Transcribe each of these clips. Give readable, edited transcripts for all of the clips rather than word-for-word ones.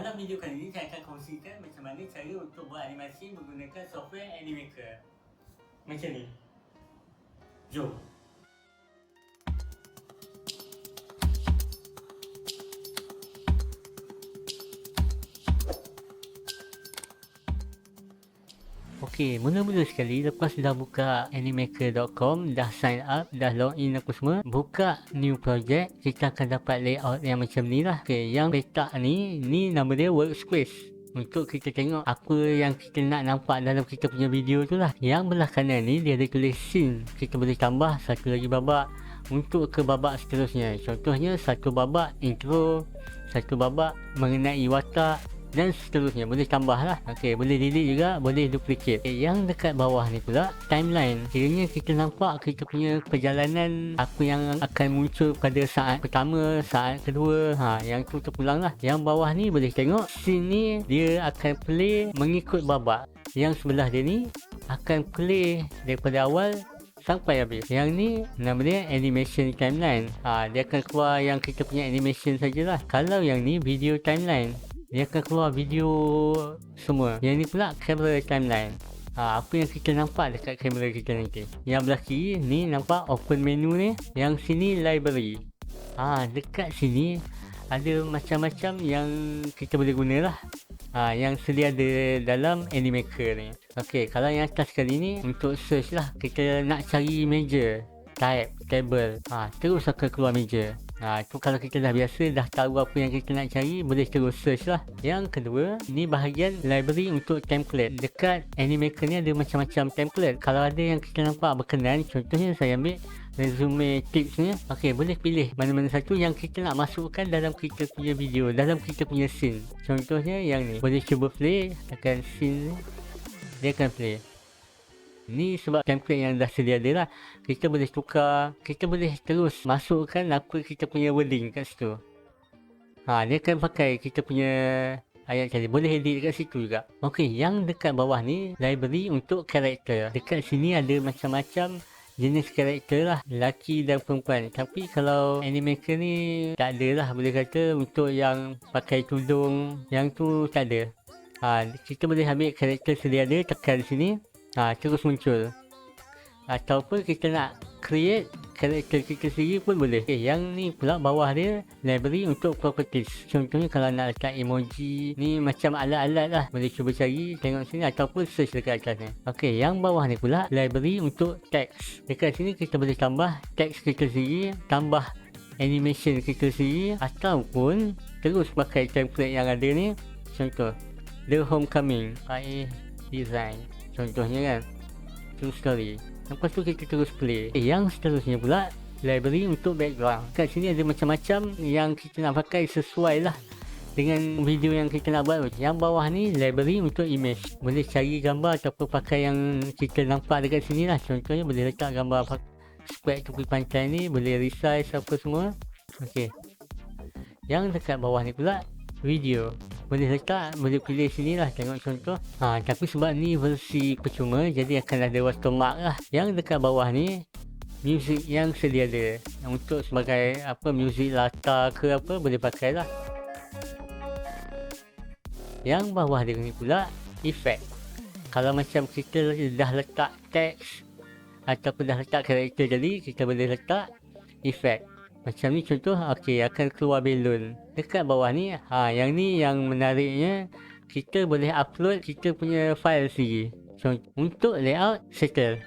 Dalam video kali ini saya akan kongsikan macam mana cara untuk buat animasi menggunakan software Animaker. Macam ni. Jom. Okey, mula-mula sekali lepas dah buka animaker.com, dah sign up, dah login apa semua, buka new project, kita akan dapat layout yang macam ni lah. Okey, yang petak ni nama dia workspace. Untuk kita tengok apa yang kita nak nampak dalam kita punya video tu lah. Yang belah kanan ni dia ada tulis scene. Kita boleh tambah satu lagi babak untuk ke babak seterusnya. Contohnya satu babak intro, satu babak mengenai watak dan seterusnya. Boleh tambah lah. Okey, boleh delete juga, boleh duplicate. Yang dekat bawah ni pula timeline. Kiranya kita nampak kita punya perjalanan, apa yang akan muncul pada saat pertama, saat kedua, yang tu terpulang lah. Yang bawah ni boleh tengok scene ni dia akan play mengikut babak. Yang sebelah dia ni akan play daripada awal sampai habis. Yang ni nama dia animation timeline. Dia akan keluar yang kita punya animation sajalah. Kalau yang ni video timeline, dia akan keluar video semua. Yang ni pula camera timeline. Apa yang kita nampak dekat kamera kita nanti. Yang belah kiri ni nampak open menu ni. Yang sini library. Dekat sini ada macam-macam yang kita boleh guna lah. Yang sedia ada dalam Animaker ni. Okey, kalau yang atas sekali ni untuk search lah. Kita nak cari meja, type, table, terus akan keluar meja. Tu kalau kita dah biasa, dah tahu apa yang kita nak cari, boleh terus search lah. Yang kedua, ni bahagian library untuk template. Dekat Animaker ni ada macam-macam template. Kalau ada yang kita nampak berkenan, contohnya saya ambil resume tips ni. Okey, boleh pilih mana-mana satu yang kita nak masukkan dalam kita punya video, dalam kita punya scene. Contohnya yang ni, boleh cuba play, tekan scene ni, dia akan play. Ni sebab template yang dah sedia ada lah. Kita boleh tukar, kita boleh terus masukkan apa kita punya wording kat situ. Dia akan pakai kita punya ayat tadi. Boleh edit dekat situ juga. Okey, yang dekat bawah ni library untuk karakter. Dekat sini ada macam-macam jenis karakter lah, lelaki dan perempuan. Tapi kalau Animaker ni tak ada lah, boleh kata untuk yang pakai tudung, yang tu tak ada. Kita boleh ambil karakter sedia ada, tekan sini, terus muncul. Ataupun kita nak create karakter kita sendiri pun boleh. Yang ni pula bawah dia library untuk properties. Contohnya kalau nak letak emoji, ni macam alat-alat lah. Boleh cuba cari, tengok sini ataupun search dekat atas ni. Okey, yang bawah ni pula library untuk text. Dekat sini kita boleh tambah text kita sendiri, tambah animation kita sendiri, ataupun terus pakai template yang ada ni. Contoh The Homecoming by Design, contohnya kan, True Story. Lepas tu kita terus play. Yang seterusnya pula library untuk background. Kat sini ada macam-macam yang kita nak pakai sesuai lah dengan video yang kita nak buat. Yang bawah ni library untuk image. Boleh cari gambar ataupun pakai yang kita nampak dekat sini lah. Contohnya boleh letak gambar square tepi pantai ni, boleh resize apa semua. Okey. Yang dekat bawah ni pula video. Boleh letak, boleh pilih sini lah, tengok contoh. Tapi sebab ni versi percuma, jadi akan ada watermark lah. Yang dekat bawah ni music yang sedia ada. Untuk sebagai apa, music latar ke apa, boleh pakai lah. Yang bawah dia ni pula effect. Kalau macam kita dah letak teks ataupun dah letak karakter jadi, kita boleh letak effect. Macam ni contoh, okey, akan keluar balloon. Dekat bawah ni, yang ni yang menariknya, kita boleh upload kita punya file sendiri. Contoh, untuk layout, settle.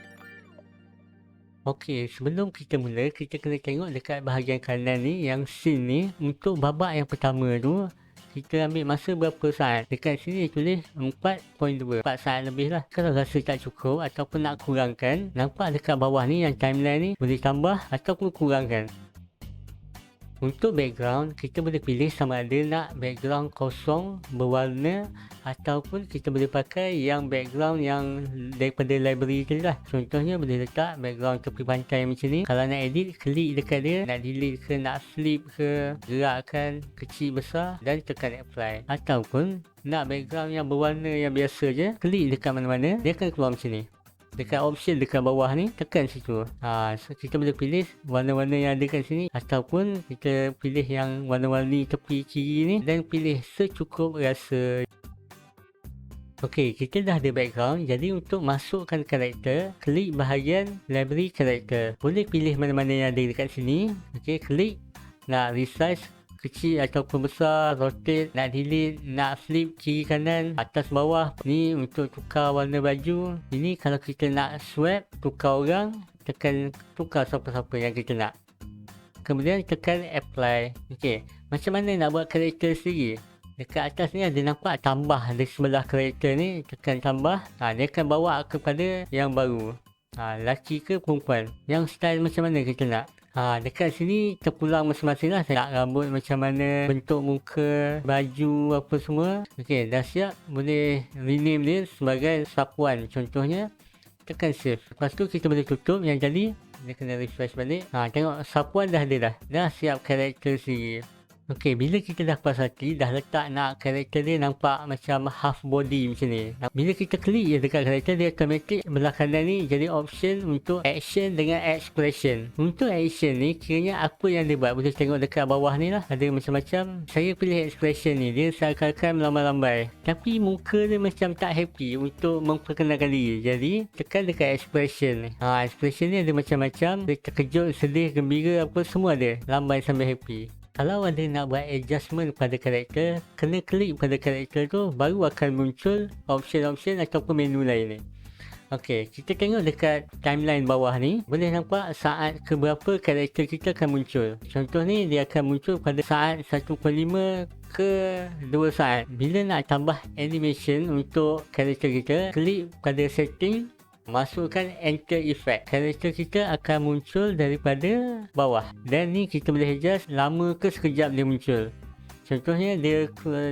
Okey, sebelum kita mula, kita kena tengok dekat bahagian kanan ni, yang scene ni, untuk babak yang pertama tu, kita ambil masa berapa saat. Dekat sini tulis 4.2, 4 saat lebih lah. Kalau rasa tak cukup ataupun nak kurangkan, nampak dekat bawah ni yang timeline ni, boleh tambah ataupun kurangkan. Untuk background, kita boleh pilih sama ada nak background kosong berwarna ataupun kita boleh pakai yang background yang daripada library tadi lah. Contohnya boleh letak background tepi pantai macam ni. Kalau nak edit, klik dekat dia, nak delete ke, nak flip ke, gerakkan kecil besar dan tekan apply. Ataupun nak background yang berwarna yang biasa je, klik dekat mana-mana, dia akan keluar macam ni. dekat option dekat bawah ni, tekan situ. So kita boleh pilih warna-warna yang ada kat sini, ataupun kita pilih yang warna-warni tepi kiri ni dan pilih secukup rasa. Okey, kita dah ada background. Jadi untuk masukkan karakter, klik bahagian library karakter. Boleh pilih mana-mana yang ada dekat sini. Okey, klik nak resize kecil ataupun besar, rotate, nak delete, nak flip kiri kanan, atas bawah. Ni untuk tukar warna baju. Ini kalau kita nak swap, tukar orang, tekan tukar siapa-siapa yang kita nak. Kemudian tekan apply. Okey, macam mana nak buat karakter sendiri? Dekat atas ni ada nampak tambah di sebelah karakter ni, tekan tambah. Dia akan bawa kepada yang baru. Lelaki ke perempuan, yang style macam mana kita nak. Dekat sini terpulang masing-masing lah. Nak rambut macam mana, bentuk muka, baju apa semua. Okey, dah siap. Boleh rename dia sebagai sapuan contohnya. Tekan save. Lepas tu kita boleh tutup yang jadi. Dia kena refresh balik. Tengok sapuan dah ada dah. Dah siap karakter sendiri. Okey, bila kita dah puas hati, dah letak nak karakter dia nampak macam half body macam ni. Bila kita klik je dekat karakter, dia automatik belah kanan ni jadi option untuk action dengan expression. Untuk action ni, kiranya apa yang dia buat, boleh tengok dekat bawah ni lah. Ada macam-macam. Saya pilih expression ni, dia seakan-akan melambai-lambai. Tapi muka dia macam tak happy untuk memperkenalkan diri. Jadi, tekan dekat expression ni. Expression ni ada macam-macam. Dia terkejut, sedih, gembira, apa semua ada. Lambai sambil happy. Kalau anda nak buat adjustment pada karakter, kena klik pada karakter tu, baru akan muncul option-option ataupun menu lain ni. Okey, kita tengok dekat timeline bawah ni, boleh nampak saat keberapa karakter kita akan muncul. Contoh ni, dia akan muncul pada saat 1/5 ke 2 saat. Bila nak tambah animation untuk karakter kita, klik pada setting, masukkan enter effect. Karakter kita akan muncul daripada bawah. Dan ni kita boleh adjust lama ke sekejap dia muncul. Contohnya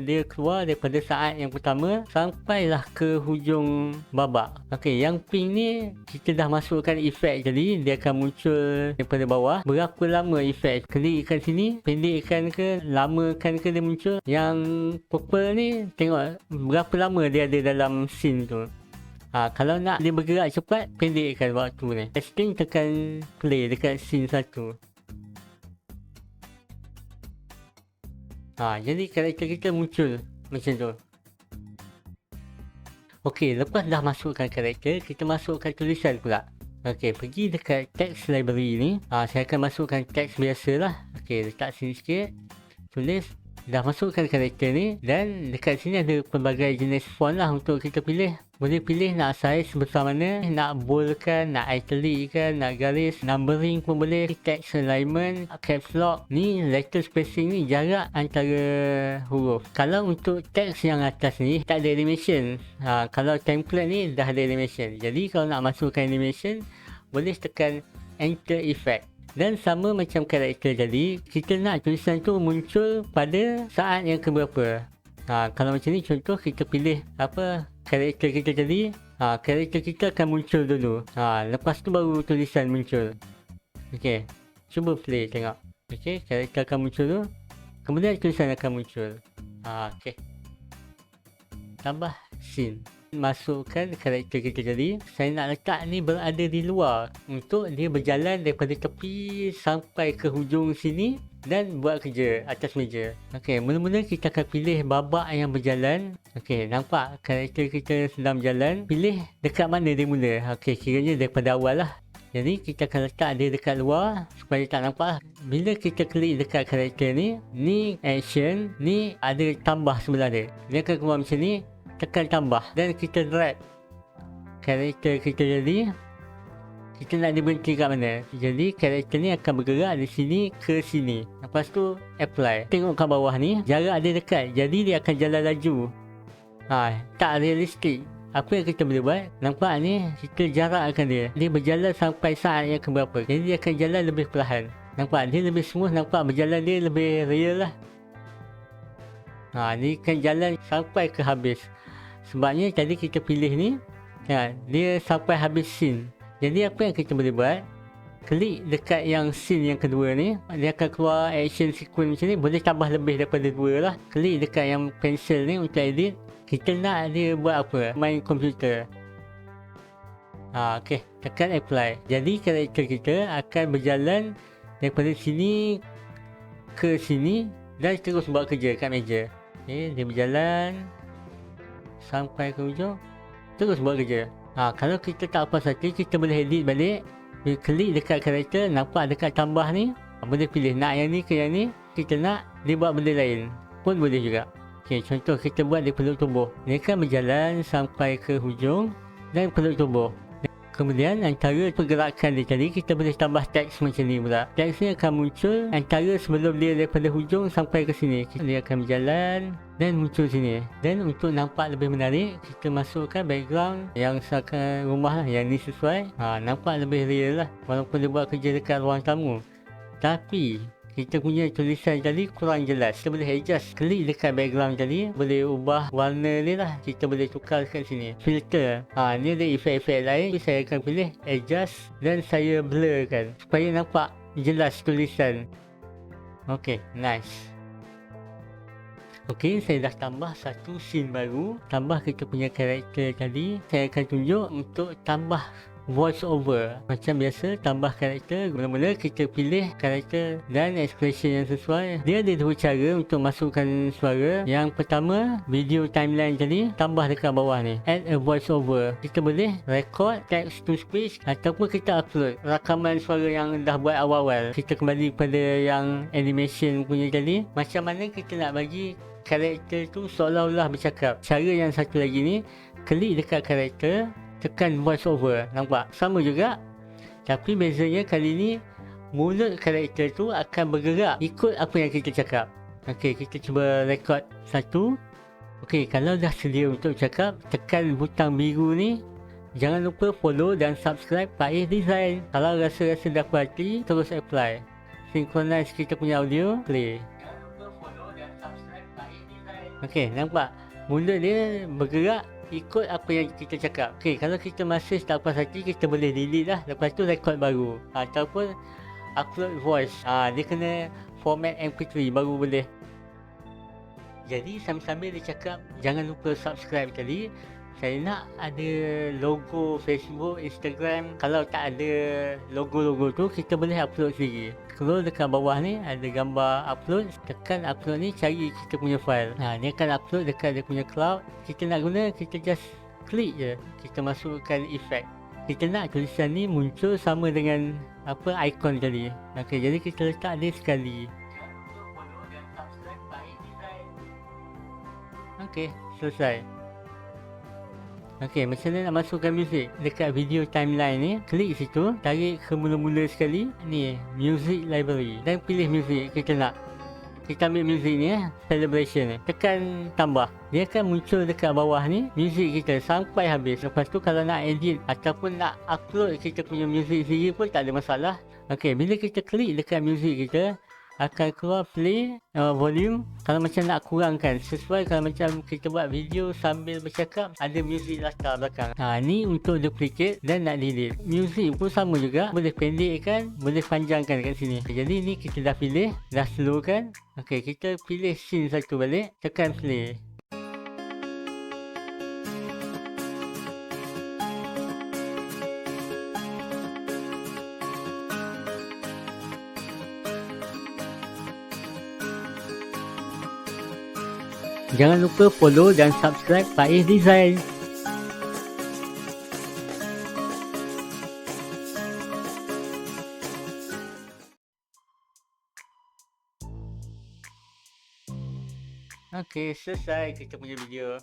dia keluar daripada saat yang pertama sampailah ke hujung babak. Okey, yang pink ni kita dah masukkan effect, jadi dia akan muncul daripada bawah. Berapa lama effect? Klik kat sini, pendekkan ke, lamakan ke dia muncul. Yang purple ni tengok berapa lama dia ada dalam scene tu. Kalau nak dia bergerak cepat, pendekkan waktu ni. Testing, tekan play dekat scene 1. Jadi karakter kita muncul macam tu. Okey, lepas dah masukkan karakter, kita masukkan tulisan pula. Okey, pergi dekat text library ni. Saya akan masukkan teks biasa lah. Okey, letak sini sikit. Tulis. Dah masukkan karakter ni, dan dekat sini ada pelbagai jenis font lah untuk kita pilih. Boleh pilih nak size sebesar mana, nak bold kan, nak italic kan, nak garis, numbering pun boleh, text alignment, caps lock. Ni letter spacing ni, jarak antara huruf. Kalau untuk teks yang atas ni tak ada animation. Kalau template ni dah ada animation. Jadi kalau nak masukkan animation, boleh tekan enter effect. Dan sama macam karakter tadi, kita nak tulisan tu muncul pada saat yang keberapa. Kalau macam ni, contoh kita pilih apa karakter kita tadi. Karakter kita akan muncul dulu. Lepas tu baru tulisan muncul. Okey, cuba play tengok. Okey, karakter akan muncul dulu, kemudian tulisan akan muncul. Okey, tambah scene. Masukkan karakter kita tadi. Saya nak letak ni berada di luar untuk dia berjalan daripada tepi sampai ke hujung sini dan buat kerja atas meja. Okey, mula-mula kita akan pilih babak yang berjalan. Okey, nampak karakter kita sedang berjalan. Pilih dekat mana dia mula. Okey, kiranya daripada awal lah. Jadi kita akan letak dia dekat luar supaya tak nampak lah. Bila kita klik dekat karakter ni, ni action, ni ada tambah sebelah dia. Dia akan keluar macam ni. Tekan tambah dan kita drag karakter kita jadi. Kita nak dia berhenti kat mana. Jadi karakter ni akan bergerak dari sini ke sini. Lepas tu apply. Tengok kat bawah ni, jarak dia dekat, jadi dia akan jalan laju. Tak realistik. Apa yang kita boleh buat, nampak ni kita jarakkan dia. Dia berjalan sampai saat yang keberapa. Jadi dia akan jalan lebih perlahan. Nampak dia lebih smooth, nampak berjalan dia lebih real lah. Ni kan jalan sampai ke habis. Sebabnya tadi kita pilih ni, dia sampai habis scene. Jadi apa yang kita boleh buat, klik dekat yang scene yang kedua ni, dia akan keluar action sequence macam ni. Boleh tambah lebih daripada 2 lah. Klik dekat yang pencil ni untuk edit. Kita nak dia buat apa, main komputer. Okey, tekan apply. Jadi karakter kita akan berjalan daripada sini ke sini dan terus buat kerja kat meja. Okey, dia berjalan sampai ke hujung, terus buat kerja. Kalau kita tak puas hati, kita boleh edit balik. Bila klik dekat karakter, nampak dekat tambah ni, boleh pilih nak yang ni ke yang ni. Kita nak dia buat benda lain pun boleh juga. Okey, contoh kita buat di peluk tubuh. Dia akan berjalan sampai ke hujung dan peluk tubuh. Kemudian antara pergerakan dia tadi, kita boleh tambah teks macam ni pula. Teks ni akan muncul antara sebelum dia daripada hujung sampai ke sini. Dia akan berjalan dan muncul sini. Dan untuk nampak lebih menarik, kita masukkan background yang seakan rumah lah. Yang ni sesuai. Nampak lebih real lah. Walaupun dia buat kerja dekat ruang tamu. Tapi kita punya tulisan tadi kurang jelas. Kita boleh adjust. Klik dekat background tadi, boleh ubah warna ni lah. Kita boleh tukar kat sini. Filter. Ni ada efek-efek lain. Saya akan pilih adjust dan saya blurkan supaya nampak jelas tulisan. Ok, nice. Ok, saya dah tambah satu scene baru. Tambah kita punya karakter tadi. Saya akan tunjuk untuk tambah voice over. Macam biasa, tambah karakter. Mula-mula kita pilih karakter dan expression yang sesuai. Dia ada dua cara untuk masukkan suara. Yang pertama, video timeline tadi, tambah dekat bawah ni, add a voice over. Kita boleh record text to speech ataupun kita upload rakaman suara yang dah buat awal-awal. Kita kembali pada yang animation punya tadi. Macam mana kita nak bagi karakter tu seolah-olah bercakap. Cara yang satu lagi ni, klik dekat karakter, tekan voice over. Nampak? Sama juga. Tapi bezanya kali ni mulut karakter tu akan bergerak ikut apa yang kita cakap. Okey, kita cuba record satu. Okey, kalau dah sedia untuk cakap, tekan butang biru ni. Jangan lupa follow dan subscribe Faiz Design. Kalau rasa-rasa dah puas hati, terus apply. Synchronize kita punya audio, play. Jangan lupa follow dan subscribe Faiz Design. Okey, nampak? Mulut dia bergerak ikut apa yang kita cakap. Okey, kalau kita masih tak puas hati, kita boleh delete lah. Lepas tu record baru. Ataupun upload voice. Dia kena format MP3 baru boleh. Jadi sambil-sambil dia cakap, jangan lupa subscribe tadi. Saya nak ada logo Facebook, Instagram. Kalau tak ada logo-logo tu, kita boleh upload sendiri. Scroll dekat bawah ni, ada gambar upload. Tekan upload ni, cari kita punya file. Dia akan upload dekat dia punya cloud. Kita nak guna, kita just klik je. Kita masukkan efek. Kita nak tulisan ni muncul sama dengan apa ikon tadi. Okey, jadi kita letak dia sekali. Okey, selesai. Okey, macam mana nak masukkan muzik dekat video timeline ni? Klik situ, tarik ke mula-mula sekali. Ni, music library. Dan pilih muzik kita nak. Kita ambil muzik ni celebration ni. Tekan tambah. Dia akan muncul dekat bawah ni, muzik kita sampai habis. Lepas tu kalau nak edit ataupun nak upload kita punya muzik sendiri pun tak ada masalah. Okey, bila kita klik dekat muzik kita, akan keluar play volume. Kalau macam nak kurangkan, sesuai kalau macam kita buat video sambil bercakap, ada music latar belakang. Ni untuk duplicate dan nak delete. Music pun sama juga, boleh pendekkan, boleh panjangkan kat sini. Jadi ni kita dah pilih, dah slow kan. Okey, kita pilih scene satu balik, tekan play. Jangan lupa follow dan subscribe Faiz Design. Okey, selesai kita punya video.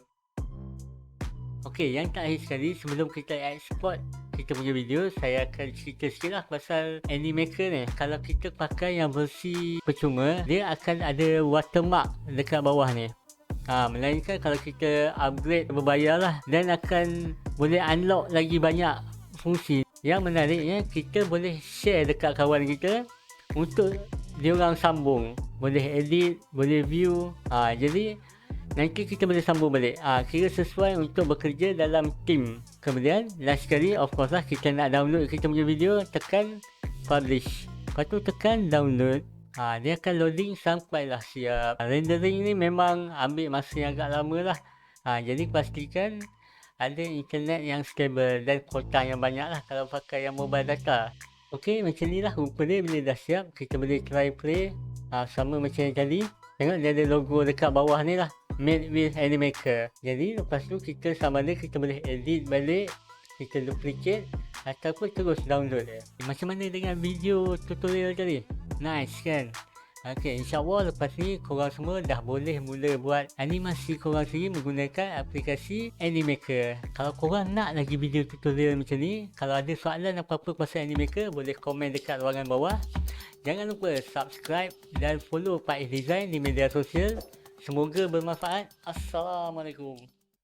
Okey, yang terakhir sekali sebelum kita export kita punya video, saya akan cerita sikit lah pasal Animaker ni. Kalau kita pakai yang versi percuma, dia akan ada watermark dekat bawah ni. Melainkan kalau kita upgrade berbayar lah, dan akan boleh unlock lagi banyak fungsi. Yang menariknya, kita boleh share dekat kawan kita untuk diorang sambung. Boleh edit, boleh view. Jadi nanti kita boleh sambung balik. Kira sesuai untuk bekerja dalam team. Kemudian last sekali, of course lah, kita nak download kita punya video, tekan publish. Lepas tu tekan download. Dia akan loading sampailah siap. Rendering ni memang ambil masa yang agak lama lah. Jadi pastikan ada internet yang stable dan kuota yang banyak lah kalau pakai yang mobile data. Okey, macam ni lah rupa dia. Bila dah siap, kita boleh try play. Sama macam yang tadi. Tengok dia ada logo dekat bawah ni lah, made with Animaker. Jadi lepas tu kita sama ada kita boleh edit balik, kita duplicate ataupun terus download dia. Macam mana dengan video tutorial tadi? Nice kan? Okey, insyaAllah lepas ni korang semua dah boleh mula buat animasi korang sendiri menggunakan aplikasi Animaker. Kalau korang nak lagi video tutorial macam ni, kalau ada soalan apa-apa pasal Animaker, boleh komen dekat ruangan bawah. Jangan lupa subscribe dan follow Faiz Design di media sosial. Semoga bermanfaat. Assalamualaikum.